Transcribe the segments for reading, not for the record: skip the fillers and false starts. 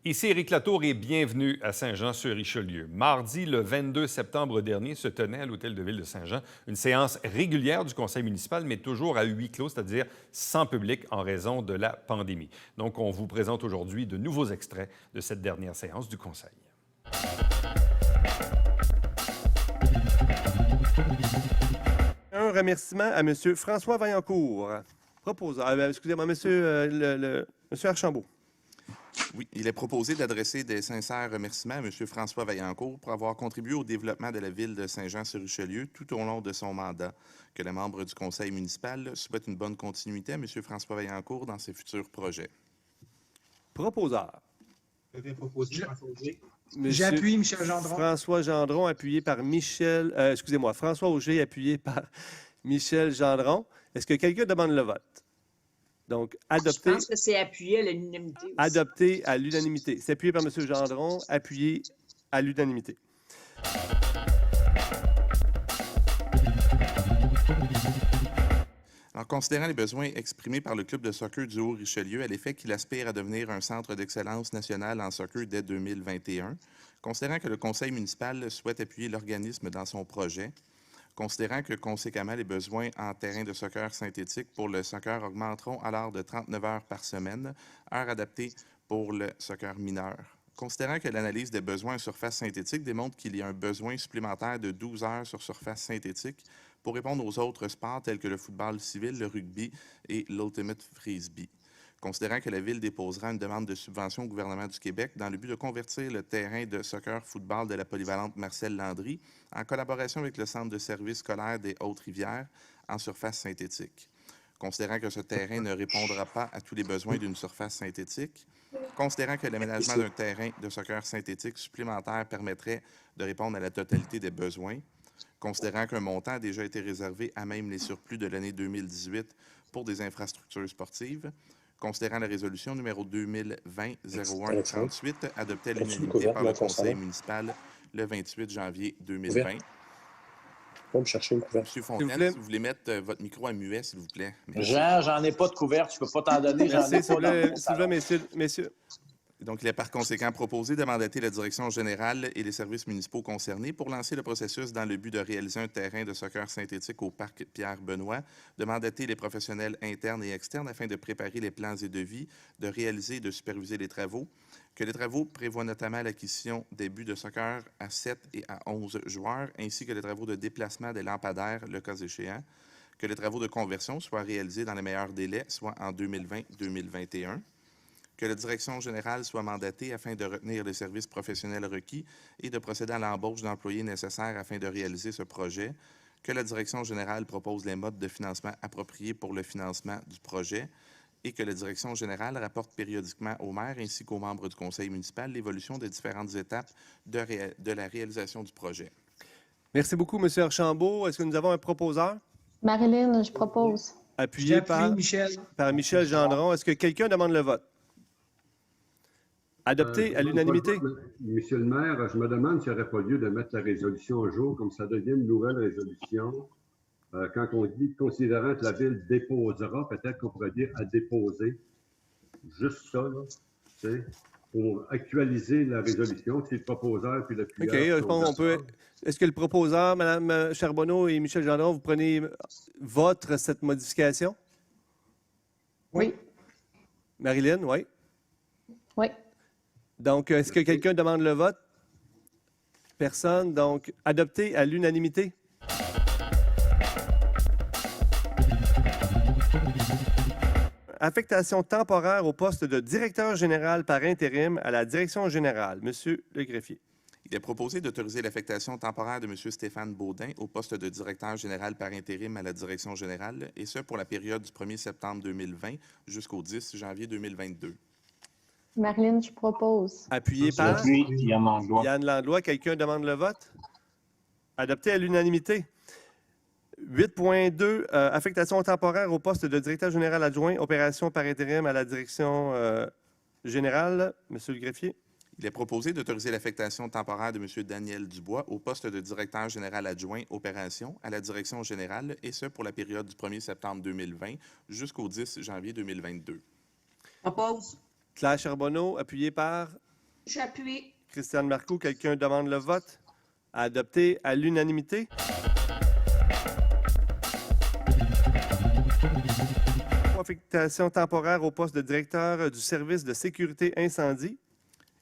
Ici Éric Latour et bienvenue à Saint-Jean-sur-Richelieu. Mardi, le 22 septembre dernier, se tenait à l'Hôtel de Ville de Saint-Jean une séance régulière du conseil municipal, mais toujours à huis clos, c'est-à-dire sans public en raison de la pandémie. Donc, on vous présente aujourd'hui de nouveaux extraits de cette dernière séance du conseil. Un remerciement à M. François Vaillancourt, proposeur. Excusez-moi, M. Archambault. Oui, il est proposé d'adresser des sincères remerciements à M. François Vaillancourt pour avoir contribué au développement de la ville de Saint-Jean-sur-Richelieu tout au long de son mandat. Que les membres du conseil municipal souhaitent une bonne continuité à M. François Vaillancourt dans ses futurs projets. Proposeur. J'appuie Michel Gendron. François Gendron, appuyé par Michel... François Auger, appuyé par Michel Gendron. Est-ce que quelqu'un demande le vote? Donc, adopté. Je pense que c'est appuyé à l'unanimité aussi. Adopté à l'unanimité. C'est appuyé par M. Gendron, appuyé à l'unanimité. En considérant les besoins exprimés par le club de soccer du Haut-Richelieu à l'effet qu'il aspire à devenir un centre d'excellence national en soccer dès 2021, considérant que le conseil municipal souhaite appuyer l'organisme dans son projet, considérant que, conséquemment, les besoins en terrain de soccer synthétique pour le soccer augmenteront alors de 39 heures par semaine, heures adaptées pour le soccer mineur. Considérant que l'analyse des besoins en surface synthétique démontre qu'il y a un besoin supplémentaire de 12 heures sur surface synthétique pour répondre aux autres sports tels que le football civil, le rugby et l'ultimate frisbee. Considérant que la Ville déposera une demande de subvention au gouvernement du Québec dans le but de convertir le terrain de soccer-football de la polyvalente Marcel Landry en collaboration avec le Centre de services scolaires des Hautes-Rivières en surface synthétique. Considérant que ce terrain ne répondra pas à tous les besoins d'une surface synthétique, considérant que l'aménagement d'un terrain de soccer synthétique supplémentaire permettrait de répondre à la totalité des besoins, considérant qu'un montant a déjà été réservé à même les surplus de l'année 2018 pour des infrastructures sportives, considérant la résolution numéro 2020-0138 adoptée à l'unanimité par le conseil municipal le 28 janvier 2020. Me chercher une couverte. Monsieur Fontaine, si vous voulez mettre votre micro à muet, s'il vous plaît. Jean, j'en ai pas de couverte. Je peux pas t'en donner. Merci, s'il vous plaît, messieurs. Donc, il est par conséquent proposé de mandater la direction générale et les services municipaux concernés pour lancer le processus dans le but de réaliser un terrain de soccer synthétique au parc Pierre-Benoît, de mandater les professionnels internes et externes afin de préparer les plans et devis, de réaliser et de superviser les travaux, que les travaux prévoient notamment l'acquisition des buts de soccer à 7 et à 11 joueurs, ainsi que les travaux de déplacement des lampadaires, le cas échéant, que les travaux de conversion soient réalisés dans les meilleurs délais, soit en 2020-2021, que la direction générale soit mandatée afin de retenir les services professionnels requis et de procéder à l'embauche d'employés nécessaires afin de réaliser ce projet, que la direction générale propose les modes de financement appropriés pour le financement du projet et que la direction générale rapporte périodiquement au maire ainsi qu'aux membres du conseil municipal l'évolution des différentes étapes de la réalisation du projet. Merci beaucoup, M. Archambault. Est-ce que nous avons un proposeur? Marilyn, je propose. Appuyé par Michel Gendron. Est-ce que quelqu'un demande le vote? Adopté à l'unanimité. Monsieur le maire, je me demande s'il n'y aurait pas lieu de mettre la résolution au jour, comme ça devient une nouvelle résolution. Quand on dit considérant que la Ville déposera, peut-être qu'on pourrait dire à déposer. Juste ça, là, tu sais, pour actualiser la résolution, si le proposeur puis l'appuyeur. OK, je pense qu'on peut. Est-ce que le proposeur, Mme Charbonneau et Michel Gendron, vous prenez cette modification? Oui. Marilyn, oui. Oui. Donc, est-ce que quelqu'un demande le vote? Personne. Donc, adopté à l'unanimité. Affectation temporaire au poste de directeur général par intérim à la direction générale. Monsieur le greffier. Il est proposé d'autoriser l'affectation temporaire de M. Stéphane Baudin au poste de directeur général par intérim à la direction générale, et ce pour la période du 1er septembre 2020 jusqu'au 10 janvier 2022. Marilyn, je propose. Appuyé par Yann Landlois. Quelqu'un demande le vote? Adopté à l'unanimité. 8.2, affectation temporaire au poste de directeur général adjoint, opération par intérim à la direction générale. Monsieur le greffier. Il est proposé d'autoriser l'affectation temporaire de M. Daniel Dubois au poste de directeur général adjoint opération à la direction générale, et ce pour la période du 1er septembre 2020 jusqu'au 10 janvier 2022. Propose. Claire Charbonneau, appuyé par J'appuie. Christiane Marcoux, quelqu'un demande le vote? Adopté à l'unanimité. Affectation temporaire au poste de directeur du service de sécurité incendie.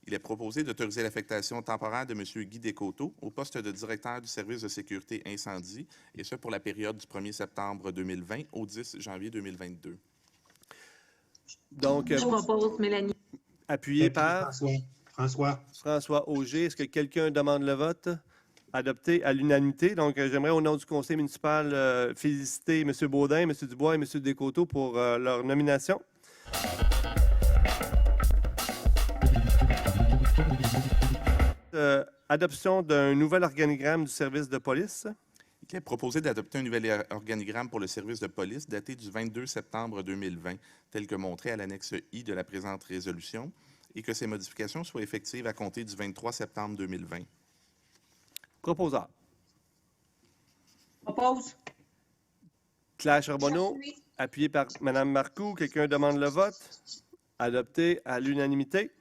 Il est proposé d'autoriser l'affectation temporaire de M. Guy Descoteaux au poste de directeur du service de sécurité incendie, et ce pour la période du 1er septembre 2020 au 10 janvier 2022. Donc, Je propose Mélanie. appuyé par François. Auger. Est-ce que quelqu'un demande le vote? Adopté à l'unanimité. Donc, j'aimerais, au nom du conseil municipal, féliciter M. Baudin, M. Dubois et M. Descoteaux pour leur nomination. Adoption d'un nouvel organigramme du service de police. Il est proposé d'adopter un nouvel organigramme pour le service de police daté du 22 septembre 2020, tel que montré à l'annexe I de la présente résolution, et que ces modifications soient effectives à compter du 23 septembre 2020. Proposeur. Propose. Claire Charbonneau, J'appuie. appuyé par Mme Marcoux. Quelqu'un demande le vote? Adopté à l'unanimité.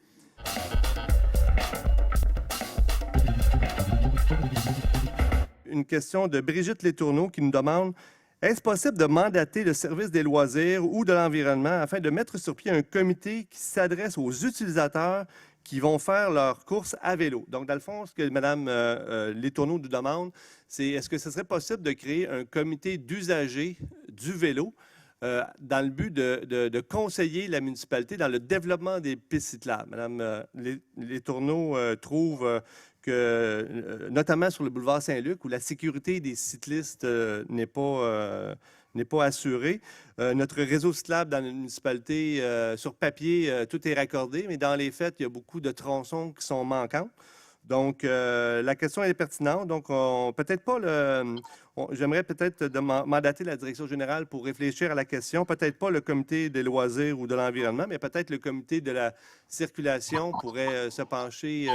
Une question de Brigitte Létourneau qui nous demande: est-ce possible de mandater le service des loisirs ou de l'environnement afin de mettre sur pied un comité qui s'adresse aux utilisateurs qui vont faire leurs courses à vélo? Donc, dans le fond, ce que Mme Létourneau nous demande, c'est est-ce que ce serait possible de créer un comité d'usagers du vélo dans le but de conseiller la municipalité dans le développement des pistes cyclables? Mme Létourneau trouve que, notamment sur le boulevard Saint-Luc, où la sécurité des cyclistes n'est pas assurée. Notre réseau cyclable dans la municipalité, sur papier, tout est raccordé, mais dans les faits, il y a beaucoup de tronçons qui sont manquants. Donc, la question est pertinente. Donc, j'aimerais peut-être mandater la direction générale pour réfléchir à la question. Peut-être pas le comité des loisirs ou de l'environnement, mais peut-être le comité de la circulation pourrait se pencher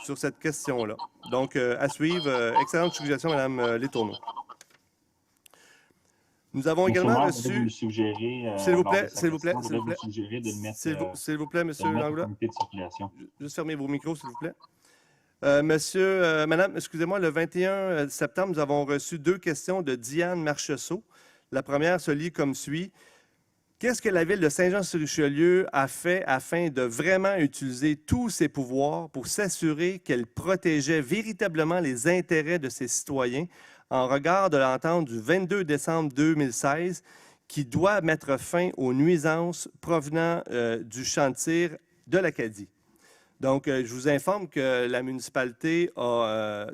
sur cette question-là. Donc, à suivre. Excellente suggestion, Mme Létourneau. Nous avons également reçu... S'il vous plaît, s'il vous plaît, s'il vous plaît. S'il vous plaît, M. Langlois. Juste fermez vos micros, s'il vous plaît. Madame, excusez-moi, le 21 septembre, nous avons reçu 2 questions de Diane Marcheseau. La première se lit comme suit. Qu'est-ce que la Ville de Saint-Jean-sur-Richelieu a fait afin de vraiment utiliser tous ses pouvoirs pour s'assurer qu'elle protégeait véritablement les intérêts de ses citoyens en regard de l'entente du 22 décembre 2016 qui doit mettre fin aux nuisances provenant du champ de tir de l'Acadie? Donc, je vous informe que la municipalité a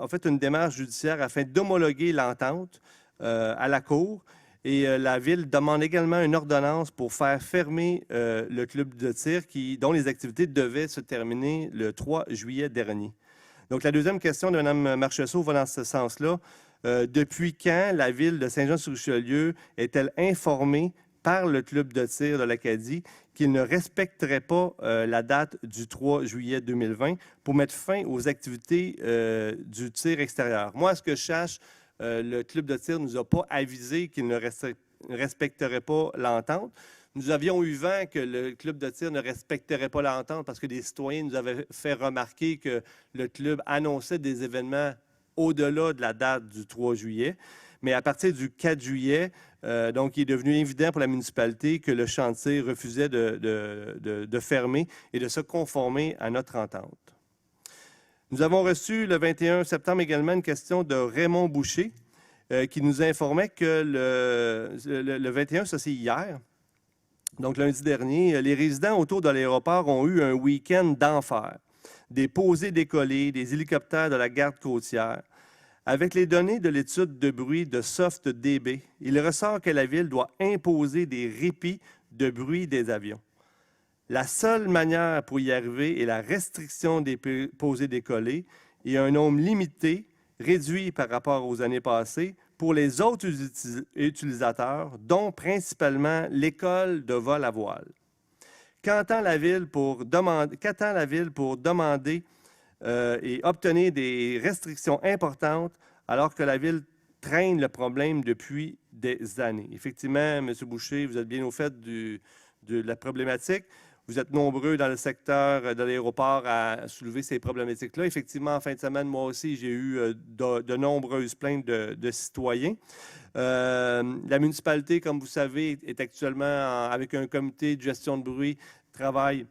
fait une démarche judiciaire afin d'homologuer l'entente à la Cour. Et la Ville demande également une ordonnance pour faire fermer le club de tir dont les activités devaient se terminer le 3 juillet dernier. Donc, la deuxième question de Mme Marcheseau va dans ce sens-là. Depuis quand la Ville de Saint-Jean-sur-Richelieu est-elle informée par le club de tir de l'Acadie qu'il ne respecterait pas la date du 3 juillet 2020 pour mettre fin aux activités du tir extérieur? Moi, à ce que je sache, le club de tir ne nous a pas avisé qu'il ne respecterait pas l'entente. Nous avions eu vent que le club de tir ne respecterait pas l'entente parce que des citoyens nous avaient fait remarquer que le club annonçait des événements au-delà de la date du 3 juillet. Mais à partir du 4 juillet, donc, il est devenu évident pour la municipalité que le champ de tir refusait de fermer et de se conformer à notre entente. Nous avons reçu le 21 septembre également une question de Raymond Boucher qui nous informait que le 21, ça c'est hier, donc lundi dernier, les résidents autour de l'aéroport ont eu un week-end d'enfer. Des posées décollées, des hélicoptères de la garde côtière. Avec les données de l'étude de bruit de SoftDB, il ressort que la Ville doit imposer des répits de bruit des avions. La seule manière pour y arriver est la restriction des posées décollées et un nombre limité, réduit par rapport aux années passées, pour les autres utilisateurs, dont principalement l'école de vol à voile. Qu'attend la Ville pour demander et obtenir des restrictions importantes alors que la Ville traîne le problème depuis des années? Effectivement, M. Boucher, vous êtes bien au fait de la problématique. Vous êtes nombreux dans le secteur de l'aéroport à soulever ces problématiques-là. Effectivement, en fin de semaine, moi aussi, j'ai eu de nombreuses plaintes de citoyens. La municipalité, comme vous savez, est actuellement avec un comité de gestion de bruit, travaille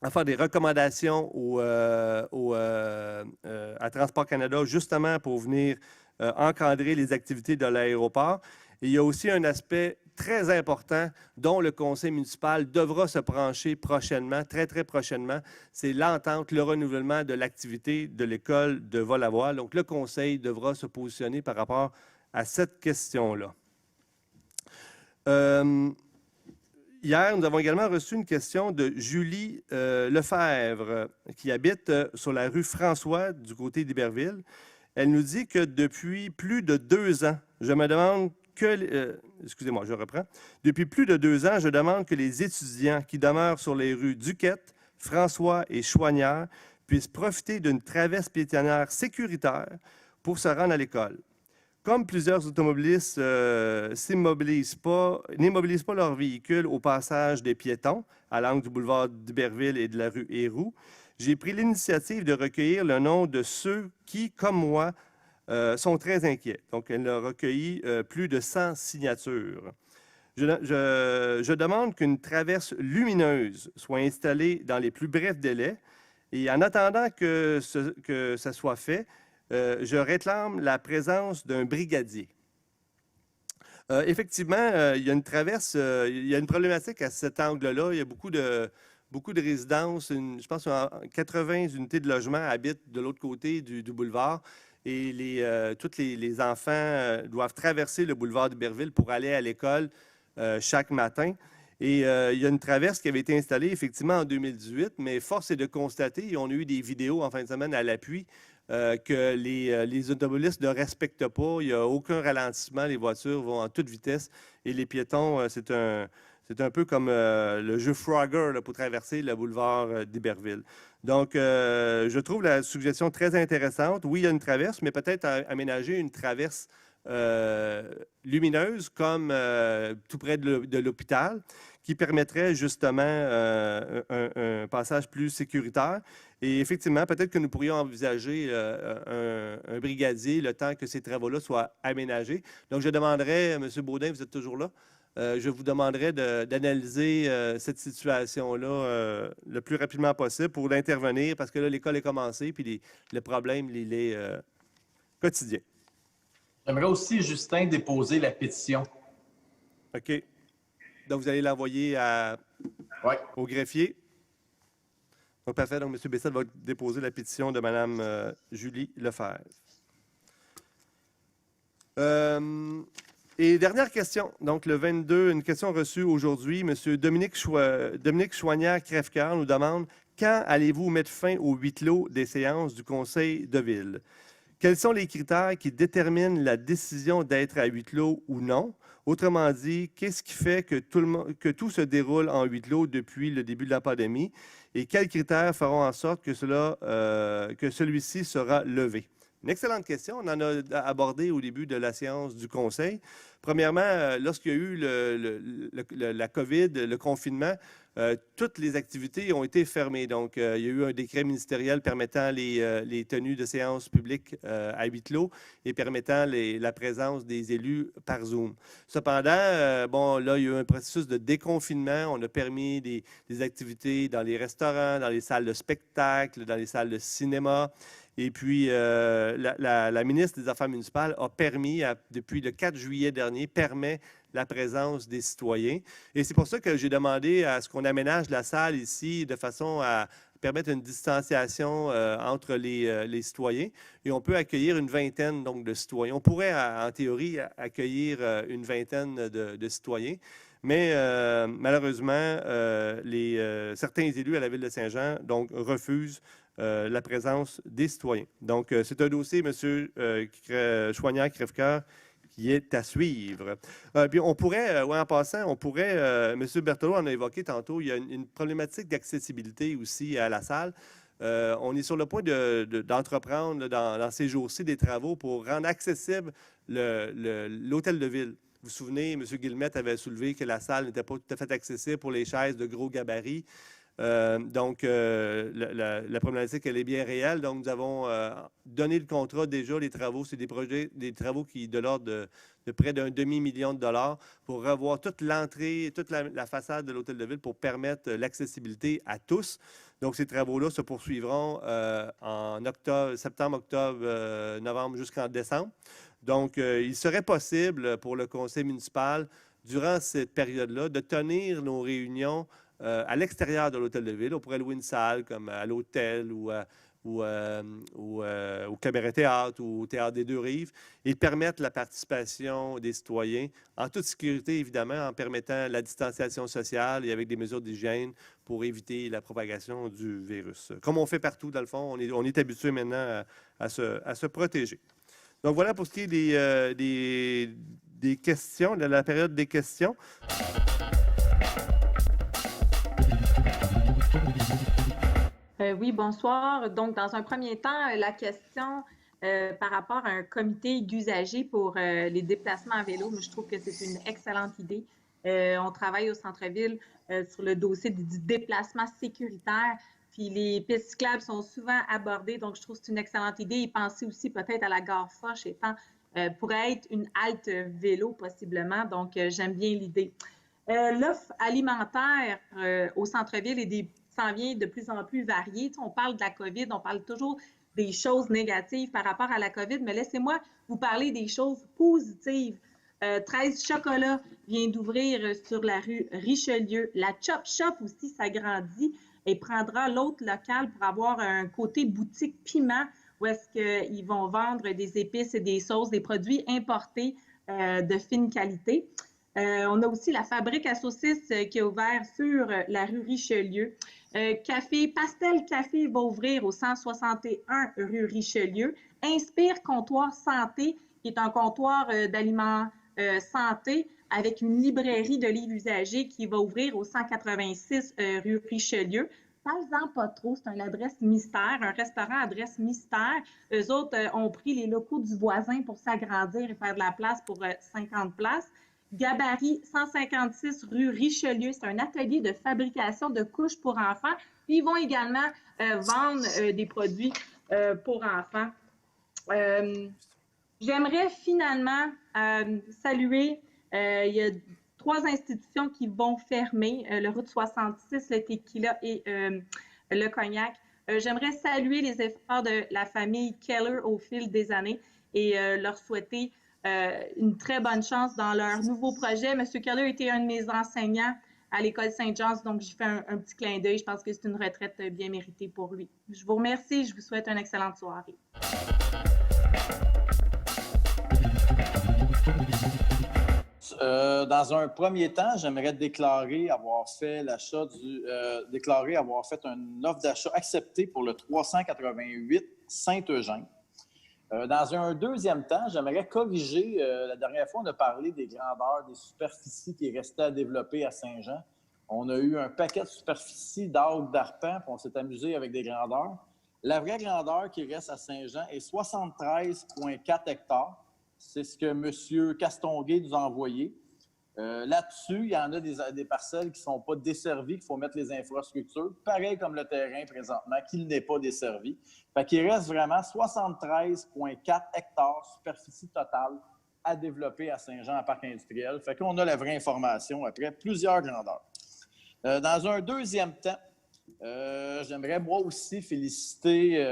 à faire des recommandations à Transport Canada, justement pour venir encadrer les activités de l'aéroport. Et il y a aussi un aspect très important dont le conseil municipal devra se pencher prochainement, très, très prochainement. C'est l'entente, le renouvellement de l'activité de l'école de vol à voile. Donc, le conseil devra se positionner par rapport à cette question-là. Hier, nous avons également reçu une question de Julie Lefebvre, qui habite sur la rue François, du côté d'Iberville. Elle nous dit que depuis plus de 2 ans, je me demande excusez-moi, je reprends. Depuis plus de 2 ans, je demande que les étudiants qui demeurent sur les rues Duquette, François et Chouanière puissent profiter d'une traverse piétonnière sécuritaire pour se rendre à l'école. Comme plusieurs automobilistes n'immobilisent pas leur véhicule au passage des piétons à l'angle du boulevard d'Iberville et de la rue Héroux, j'ai pris l'initiative de recueillir le nom de ceux qui, comme moi, sont très inquiets. Donc, elle a recueilli plus de 100 signatures. Je demande qu'une traverse lumineuse soit installée dans les plus brefs délais. Et en attendant que ça soit fait, je réclame la présence d'un brigadier. Effectivement, il y a une traverse, il y a une problématique à cet angle-là. Il y a beaucoup de résidences, je pense 80 unités de logement habitent de l'autre côté du boulevard. Et tous les enfants doivent traverser le boulevard d'Iberville pour aller à l'école chaque matin. Et il y a une traverse qui avait été installée effectivement en 2018, mais force est de constater, et on a eu des vidéos en fin de semaine à l'appui, que les automobilistes ne respectent pas. Il n'y a aucun ralentissement. Les voitures vont en toute vitesse. Et les piétons, c'est un peu comme le jeu Frogger là, pour traverser le boulevard d'Iberville. Donc, je trouve la suggestion très intéressante. Oui, il y a une traverse, mais peut-être aménager une traverse lumineuse comme tout près de l'hôpital qui permettrait justement un passage plus sécuritaire. Et effectivement, peut-être que nous pourrions envisager un brigadier le temps que ces travaux-là soient aménagés. Donc, je demanderais, M. Baudin, vous êtes toujours là? Je vous demanderai d'analyser cette situation-là le plus rapidement possible pour l'intervenir parce que là, l'école est commencée puis le problème, il est quotidien. J'aimerais aussi, Justin, déposer la pétition. OK. Donc, vous allez l'envoyer au greffier. Donc, parfait. Donc, M. Bessette va déposer la pétition de Mme Julie Lefebvre. Et dernière question, donc le 22, une question reçue aujourd'hui. M. Dominique Choignard-Crèvecoeur nous demande « Quand allez-vous mettre fin au huis clos des séances du conseil de ville? Quels sont les critères qui déterminent la décision d'être à huis clos ou non? Autrement dit, qu'est-ce qui fait que tout se déroule en huis clos depuis le début de la pandémie? Et quels critères feront en sorte que celui-ci sera levé? » Une excellente question. On en a abordé au début de la séance du Conseil. Premièrement, lorsqu'il y a eu la COVID, le confinement, toutes les activités ont été fermées. Donc, il y a eu un décret ministériel permettant les tenues de séances publiques à huis clos et permettant la présence des élus par Zoom. Cependant, bon, là, il y a eu un processus de déconfinement. On a permis des activités dans les restaurants, dans les salles de spectacle, dans les salles de cinéma. Et puis, la ministre des Affaires municipales a permis, depuis le 4 juillet dernier, permet la présence des citoyens. Et c'est pour ça que j'ai demandé à ce qu'on aménage la salle ici de façon à permettre une distanciation entre les citoyens. Et on peut accueillir une vingtaine donc, de citoyens. On pourrait, en théorie, accueillir une vingtaine de citoyens. Mais malheureusement, certains élus à la Ville de Saint-Jean donc, refusent la présence des citoyens. Donc, c'est un dossier, M. Choignard-Crèvecoeur, qui est à suivre. Puis on pourrait, en passant, M. Berthelot en a évoqué tantôt, il y a une problématique d'accessibilité aussi à la salle. On est sur le point d'entreprendre dans ces jours-ci des travaux pour rendre accessible l'hôtel de ville. vous vous souvenez, M. Guillemette avait soulevé que la salle n'était pas tout à fait accessible pour les chaises de gros gabarit. Donc, la problématique, elle est bien réelle. Donc, nous avons donné le contrat déjà, les travaux. C'est des travaux qui de l'ordre de près d'un demi-million de dollars pour revoir toute l'entrée, toute la façade de l'Hôtel de Ville pour permettre l'accessibilité à tous. Donc, ces travaux-là se poursuivront en septembre, octobre, novembre jusqu'en décembre. Donc, il serait possible pour le conseil municipal, durant cette période-là, de tenir nos réunions à l'extérieur de l'Hôtel de Ville. On pourrait louer une salle comme à l'hôtel ou au Cabaret-Théâtre ou au Théâtre des Deux-Rives et permettre la participation des citoyens en toute sécurité, évidemment, en permettant la distanciation sociale et avec des mesures d'hygiène pour éviter la propagation du virus. Comme on fait partout, dans le fond, on est habitué maintenant à se protéger. Donc, voilà pour ce qui est des questions, de la période des questions. Oui, bonsoir. Donc, dans un premier temps, la question par rapport à un comité d'usagers pour les déplacements à vélo, je trouve que c'est une excellente idée. On travaille au centre-ville sur le dossier du déplacement sécuritaire, puis les pistes cyclables sont souvent abordées, donc je trouve que c'est une excellente idée. Et penser aussi peut-être à la gare Foch étant pourrait être une halte vélo possiblement, donc j'aime bien l'idée. L'offre alimentaire au centre-ville s'en vient de plus en plus variée. On parle de la COVID, on parle toujours des choses négatives par rapport à la COVID, mais laissez-moi vous parler des choses positives. 13 Chocolat vient d'ouvrir sur la rue Richelieu. La Chop Shop aussi s'agrandit et prendra l'autre local pour avoir un côté boutique piment où est-ce qu'ils vont vendre des épices et des sauces, des produits importés de fine qualité. On a aussi la fabrique à saucisses qui a ouvert sur la rue Richelieu. Pastel Café va ouvrir au 161 rue Richelieu. Inspire Comptoir Santé, qui est un comptoir d'aliments santé avec une librairie de livres usagés qui va ouvrir au 186 rue Richelieu. Parle-en pas trop, c'est une adresse mystère, un restaurant adresse mystère. Eux autres ont pris les locaux du voisin pour s'agrandir et faire de la place pour 50 places. Gabarit 156 rue Richelieu, c'est un atelier de fabrication de couches pour enfants. Puis ils vont également vendre des produits pour enfants. J'aimerais finalement saluer, il y a 3 institutions qui vont fermer, le Route 66, le Tequila et le Cognac. J'aimerais saluer les efforts de la famille Keller au fil des années et leur souhaiter une très bonne chance dans leur nouveau projet. M. Keller était un de mes enseignants à l'École Saint-Jean, donc j'y fais un petit clin d'œil. Je pense que c'est une retraite bien méritée pour lui. Je vous remercie et je vous souhaite une excellente soirée. Dans un premier temps, j'aimerais déclarer avoir fait une offre d'achat acceptée pour le 388 Saint-Eugène. Dans un deuxième temps, j'aimerais corriger. La dernière fois, on a parlé des grandeurs, des superficies qui restaient à développer à Saint-Jean. On a eu un paquet de superficies d'arbres, d'arpents, puis on s'est amusé avec des grandeurs. La vraie grandeur qui reste à Saint-Jean est 73,4 hectares. C'est ce que M. Castonguay nous a envoyé. Là-dessus, il y en a des parcelles qui ne sont pas desservies, qu'il faut mettre les infrastructures, pareil comme le terrain présentement, qui n'est pas desservi. Fait qu'il reste vraiment 73,4 hectares superficie totale à développer à Saint-Jean en parc industriel. Fait qu'on a la vraie information après plusieurs grandeurs. Dans un deuxième temps, j'aimerais moi aussi féliciter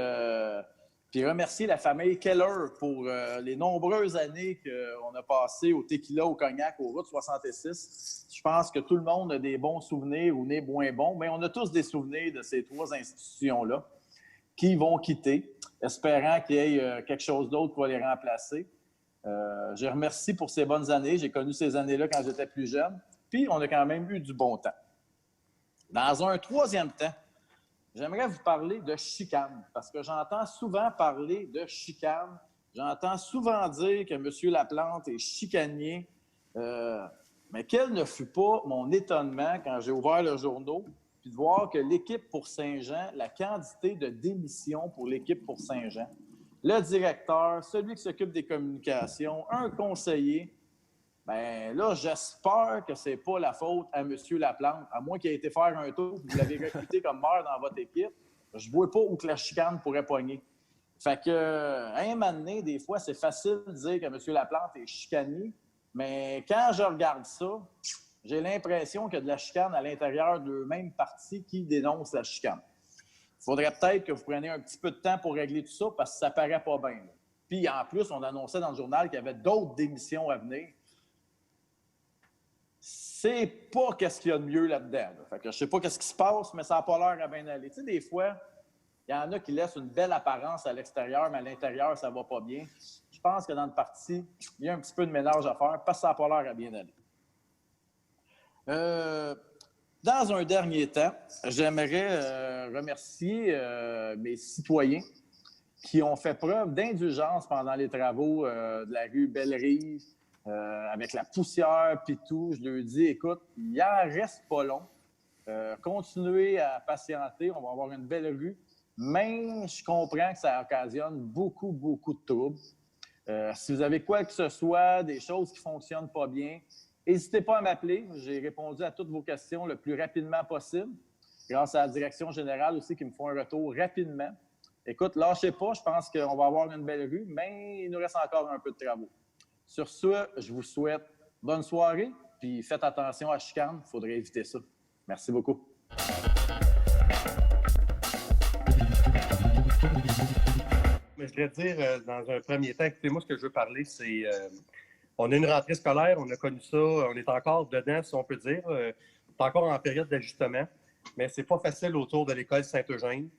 puis remercier la famille Keller pour les nombreuses années qu'on a passées au Tequila, au Cognac, aux Routes 66. Je pense que tout le monde a des bons souvenirs ou des moins bons, mais on a tous des souvenirs de ces 3 institutions-là qui vont quitter, espérant qu'il y ait quelque chose d'autre pour les remplacer. Je les remercie pour ces bonnes années. J'ai connu ces années-là quand j'étais plus jeune. Puis, on a quand même eu du bon temps. Dans un troisième temps, j'aimerais vous parler de chicane, parce que j'entends souvent parler de chicane. J'entends souvent dire que M. Laplante est chicanier. Mais quel ne fut pas mon étonnement quand j'ai ouvert le journal, puis de voir que l'équipe pour Saint-Jean, la quantité de démissions pour l'équipe pour Saint-Jean, le directeur, celui qui s'occupe des communications, un conseiller, bien là, j'espère que ce n'est pas la faute à M. Laplante, à moins qu'il ait été faire un tour et que vous l'avez recruté comme maire dans votre équipe. Je ne vois pas où que la chicane pourrait pogner. Fait que, à un moment donné, des fois, c'est facile de dire que M. Laplante est chicané, mais quand je regarde ça, j'ai l'impression qu'il y a de la chicane à l'intérieur de même parti qui dénonce la chicane. Il faudrait peut-être que vous preniez un petit peu de temps pour régler tout ça parce que ça paraît pas bien. Là. Puis, en plus, on annonçait dans le journal qu'il y avait d'autres démissions à venir. C'est pas qu'est-ce qu'il y a de mieux là-dedans. Là. Fait que je sais pas qu'est-ce qui se passe, mais ça n'a pas l'air à bien aller. Tu sais, des fois, il y en a qui laissent une belle apparence à l'extérieur, mais à l'intérieur, ça va pas bien. Je pense que dans le parti, il y a un petit peu de ménage à faire parce que ça n'a pas l'air à bien aller. Dans un dernier temps, j'aimerais remercier mes citoyens qui ont fait preuve d'indulgence pendant les travaux de la rue Belle-Rive, avec la poussière puis tout. Je leur dis, écoute, il en reste pas long. Continuez à patienter, on va avoir une belle rue. Mais je comprends que ça occasionne beaucoup, beaucoup de troubles. Si vous avez quoi que ce soit, des choses qui ne fonctionnent pas bien, n'hésitez pas à m'appeler. J'ai répondu à toutes vos questions le plus rapidement possible, grâce à la direction générale aussi qui me font un retour rapidement. Écoute, lâchez pas, je pense qu'on va avoir une belle rue, mais il nous reste encore un peu de travaux. Sur ce, je vous souhaite bonne soirée, puis faites attention à la chicane, il faudrait éviter ça. Merci beaucoup. Mais je voudrais dire, dans un premier temps, écoutez-moi, ce que je veux parler, c'est... on a une rentrée scolaire, on a connu ça, on est encore dedans, si on peut dire. On est encore en période d'ajustement, mais c'est pas facile autour de l'école Saint-Eugène.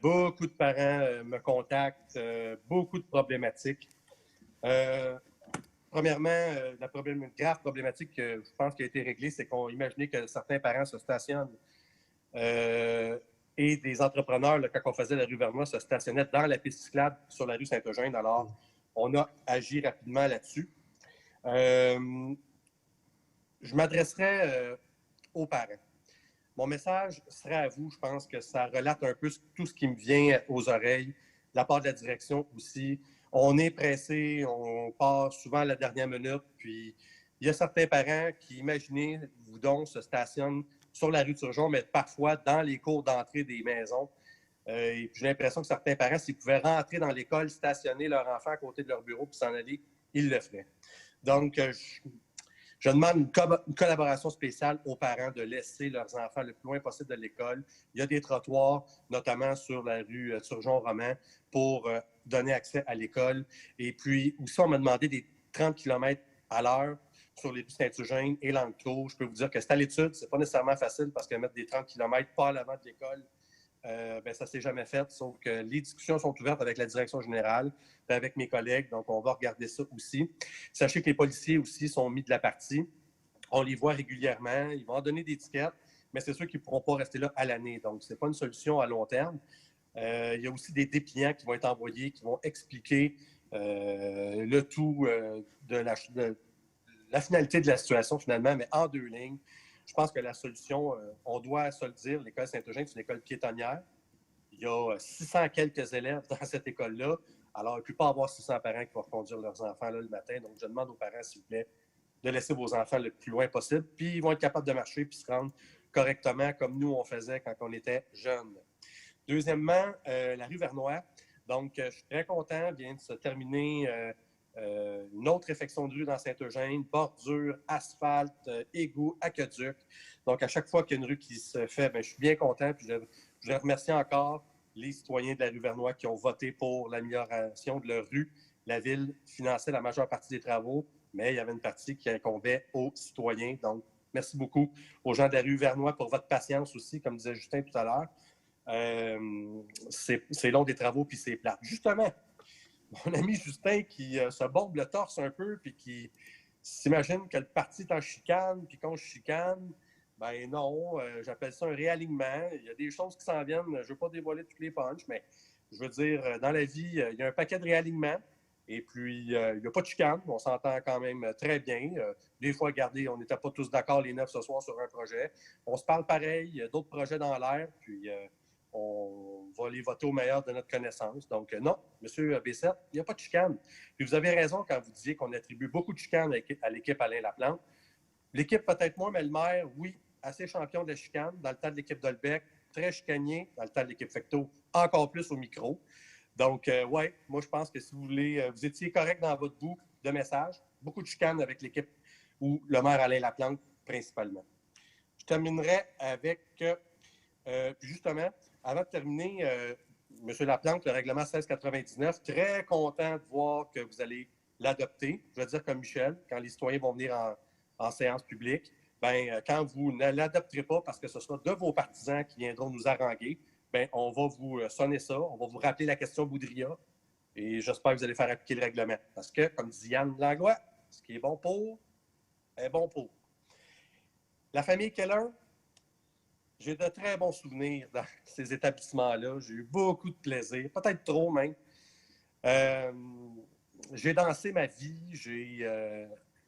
Beaucoup de parents me contactent, beaucoup de problématiques. Premièrement, une grave problématique que je pense qui a été réglée, c'est qu'on imaginait que certains parents se stationnent et des entrepreneurs, là, quand on faisait la rue Vernois, se stationnaient dans la piste cyclable sur la rue Saint-Eugène. Alors, on a agi rapidement là-dessus. Je m'adresserai aux parents. Mon message serait à vous. Je pense que ça relate un peu tout ce qui me vient aux oreilles, de la part de la direction aussi. On est pressé, on part souvent à la dernière minute. Puis, il y a certains parents qui, imaginez-vous donc, se stationnent sur la rue Turgeon, mais parfois dans les cours d'entrée des maisons. Et puis, j'ai l'impression que certains parents, s'ils pouvaient rentrer dans l'école, stationner leur enfant à côté de leur bureau puis s'en aller, ils le feraient. Donc, je demande une collaboration spéciale aux parents de laisser leurs enfants le plus loin possible de l'école. Il y a des trottoirs, notamment sur la rue Turgeon-Roman, pour donner accès à l'école. Et puis, aussi, on m'a demandé des 30 km à l'heure sur les rues Saint-Eugène et l'Anclos. Je peux vous dire que c'est à l'étude, c'est pas nécessairement facile parce que mettre des 30 km pas à l'avant de l'école, ça ne s'est jamais fait, sauf que les discussions sont ouvertes avec la direction générale, avec mes collègues, donc on va regarder ça aussi. Sachez que les policiers aussi sont mis de la partie. On les voit régulièrement, ils vont en donner des tickets, mais c'est sûr qu'ils ne pourront pas rester là à l'année, donc ce n'est pas une solution à long terme. Il y a aussi des dépliants qui vont être envoyés, qui vont expliquer le tout de la finalité de la situation finalement, mais en 2 lignes. Je pense que la solution, on doit se le dire, l'école Saint-Eugène, c'est une école piétonnière. Il y a 600 quelques élèves dans cette école-là. Alors, il ne peut pas avoir 600 parents qui vont conduire leurs enfants là, le matin. Donc, je demande aux parents, s'il vous plaît, de laisser vos enfants le plus loin possible. Puis, ils vont être capables de marcher puis se rendre correctement comme nous, on faisait quand on était jeunes. Deuxièmement, la rue Vernois. Donc, je suis très content. Vient de se terminer une autre réfection de rue dans Saint-Eugène, bordure, asphalte, égout, aqueduc. Donc, à chaque fois qu'il y a une rue qui se fait, je suis bien content. Puis je remercie encore les citoyens de la rue Vernois qui ont voté pour l'amélioration de leur rue. La Ville finançait la majeure partie des travaux, mais il y avait une partie qui incombait aux citoyens. Donc, merci beaucoup aux gens de la rue Vernois pour votre patience aussi, comme disait Justin tout à l'heure. C'est long des travaux, puis c'est plate. Justement, mon ami Justin qui se bombe le torse un peu, puis qui s'imagine que le parti est en chicane, puis qu'on chicane, ben non, j'appelle ça un réalignement. Il y a des choses qui s'en viennent. Je ne veux pas dévoiler tous les punchs, mais je veux dire, dans la vie, il y a un paquet de réalignements. Et puis, il n'y a pas de chicane. On s'entend quand même très bien. Des fois, regardez, on n'était pas tous d'accord les 9 ce soir sur un projet. On se parle pareil. Il y a d'autres projets dans l'air. Puis, on va les voter au meilleur de notre connaissance. Donc, non, M. Bessette, il n'y a pas de chicane. Puis vous avez raison quand vous disiez qu'on attribue beaucoup de chicane à l'équipe Alain Laplante. L'équipe peut-être moins, mais le maire, oui, assez champion de la chicane. Dans le temps de l'équipe Dolbec, très chicanier. Dans le temps de l'équipe Fecteau, encore plus au micro. Donc, oui, moi, je pense que si vous voulez, vous étiez correct dans votre bout de message. Beaucoup de chicane avec l'équipe ou le maire Alain Laplante, principalement. Je terminerai avec, justement, avant de terminer, M. Laplante, le règlement 1699, très content de voir que vous allez l'adopter. Je veux dire comme Michel, quand les citoyens vont venir en séance publique, bien, quand vous ne l'adopterez pas parce que ce sera de vos partisans qui viendront nous haranguer, bien, on va vous sonner ça, on va vous rappeler la question Boudria et j'espère que vous allez faire appliquer le règlement. Parce que, comme dit Yann Langlois, ce qui est bon pour est bon pour. La famille Keller, j'ai de très bons souvenirs dans ces établissements-là. J'ai eu beaucoup de plaisir, peut-être trop même. J'ai dansé ma vie, j'ai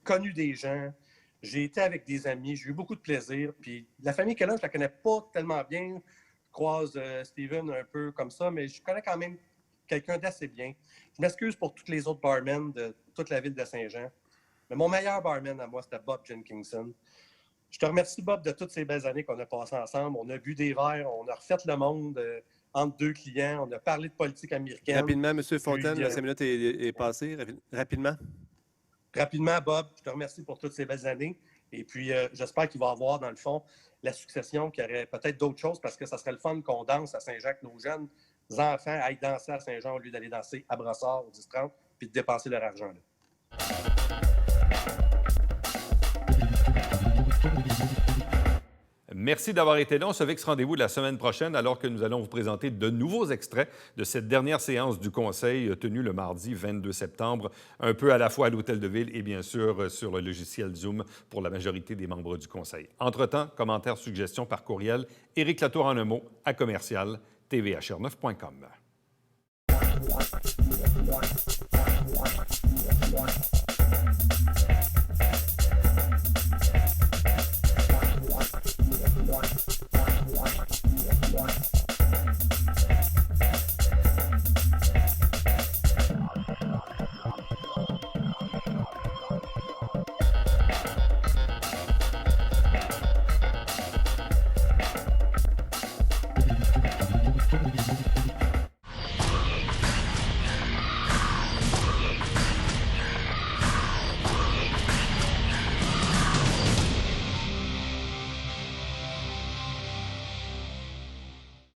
connu des gens, j'ai été avec des amis, j'ai eu beaucoup de plaisir. Puis la famille Keller, je ne la connais pas tellement bien. Je croise Steven un peu comme ça, mais je connais quand même quelqu'un d'assez bien. Je m'excuse pour tous les autres barmen de toute la ville de Saint-Jean. Mais mon meilleur barman à moi, c'était Bob Jenkinson. Je te remercie, Bob, de toutes ces belles années qu'on a passées ensemble. On a bu des verres, on a refait le monde entre deux clients, on a parlé de politique américaine. Rapidement, M. Fontaine, la 5 minutes est passée. Rapidement. Rapidement, Bob, je te remercie pour toutes ces belles années. Et puis, j'espère qu'il va y avoir, dans le fond, la succession, qu'il y aurait peut-être d'autres choses, parce que ça serait le fun qu'on danse à Saint-Jean, que nos jeunes enfants aillent danser à Saint-Jean au lieu d'aller danser à Brossard au 10-30 puis de dépenser leur argent là. Merci d'avoir été là. On se fixe rendez-vous la semaine prochaine alors que nous allons vous présenter de nouveaux extraits de cette dernière séance du Conseil tenue le mardi 22 septembre, un peu à la fois à l'Hôtel de Ville et bien sûr sur le logiciel Zoom pour la majorité des membres du Conseil. Entre-temps, commentaires, suggestions par courriel, Éric Latour en un mot à commercial.tvhr9.com.